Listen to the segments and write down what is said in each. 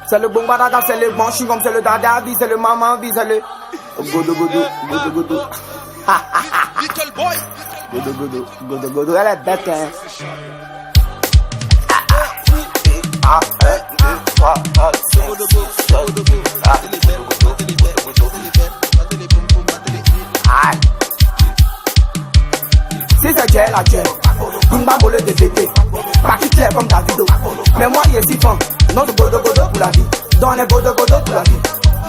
C'est le bon badada, c'est le bon chewing-gum, c'est le dada vie, c'est le maman vie, c'est le godo godo godo godo. Little boy. Godo godo godo godo, elle est bête hein. 1, 2, 3, 4, 5, 6, 7, 8. Si c'est Dieu la Dieu, une bamboule de bébé, pas qui clair comme Davido. Mais moi il est si fan, notre godo godo pour la vie. Donne les godo godo pour la vie.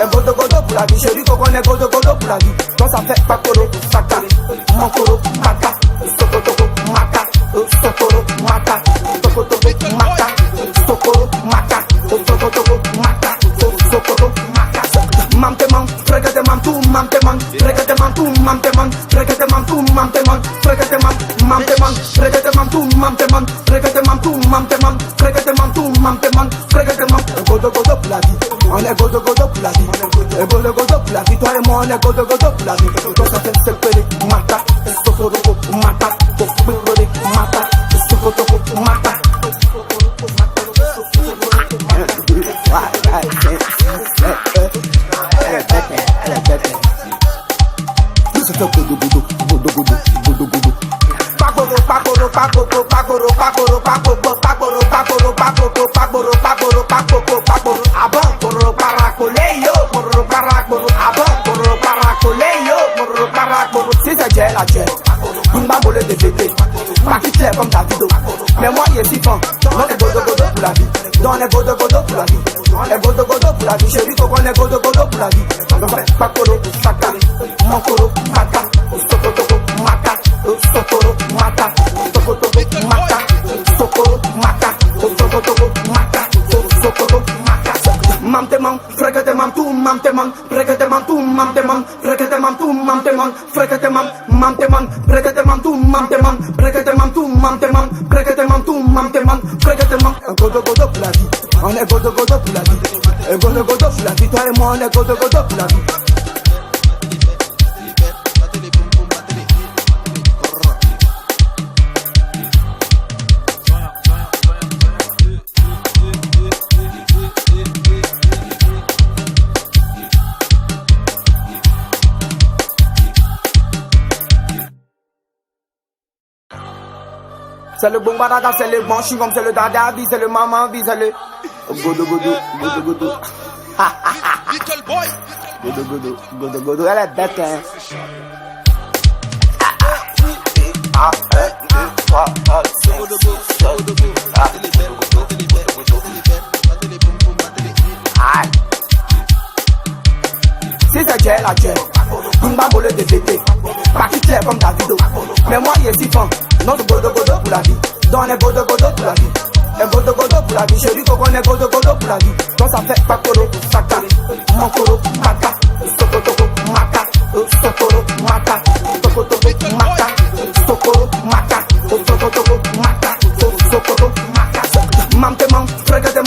Un godo godo pour la vie, chérie coco on est godo godo pour la vie. Donc ça fait pas coro, saka, mon coro, maka, sokotoko, maka, sokoro, maka, sokotoko, maka, sokoro, maka, sokotoko, maka, sokoro, maka. Mam te man, fregate mam tu, mam te man, fregate mam tu, mam te man, fregate mam tu, mam te man, fregate mam te man, fregate mam tu, mam te man, fregate mam tu, mam te man, fregate mam tu, mam te man, fregate mam. Godo godo pour la vie, on est godo godo pour la vie, godo godo pour la vie, toi et moi on est godo godo pour la vie. Toi ça fait sepere, mata, sokoro, mata, sokoro, mata, sokoro, mata. Si c'est Dieu la Dieu, une bamboule de bébé, pas qui clair comme Davido. Mais moi il est si fan, on est godo godo pour la vie. Donne les godo godo pour la vie. Les godo godo pour la vie, chérie coco on est godo godo pour la vie. Donc pas coro, saka, mon coro, maka, sokotoko, maka, sokoro, maka, sokotoko, maka, sokoro, maka, sokotoko, maka, sokoro, maka. Mam te man, fregate mam tu, mam te man, fregate mam tu, mam te man, fregate mam tu, mam te man, fregate mam te man, fregate mam tu, mam te man, fregate mam tu, mam te man, fregate mam tu, mam te man, fregate mam. Godo godo pour la vie, on est godo godo pour la vie, godo godo pour la vie, toi et moi on est godo godo pour la vie. C'est le bon badada, c'est le bon chewing-gum, c'est le dada vie, c'est le maman vie, c'est le godo godo godo godo. Little boy. Godo godo godo godo, elle est bête hein. 1, 2, 3, 4, 5, 6, 7, 8. Si c'est Dieu la Dieu, une bamboule de bébé, pas qui clair comme Davido. Mais moi il est si fan, notre godo godo pour la vie. Donne les godo godo pour la vie. Un godo godo pour la vie, chérie coco on est godo godo pour la vie. Donc ça fait pas coro, saka, mon coro, maka, sokotoko, maka, sokoro, maka.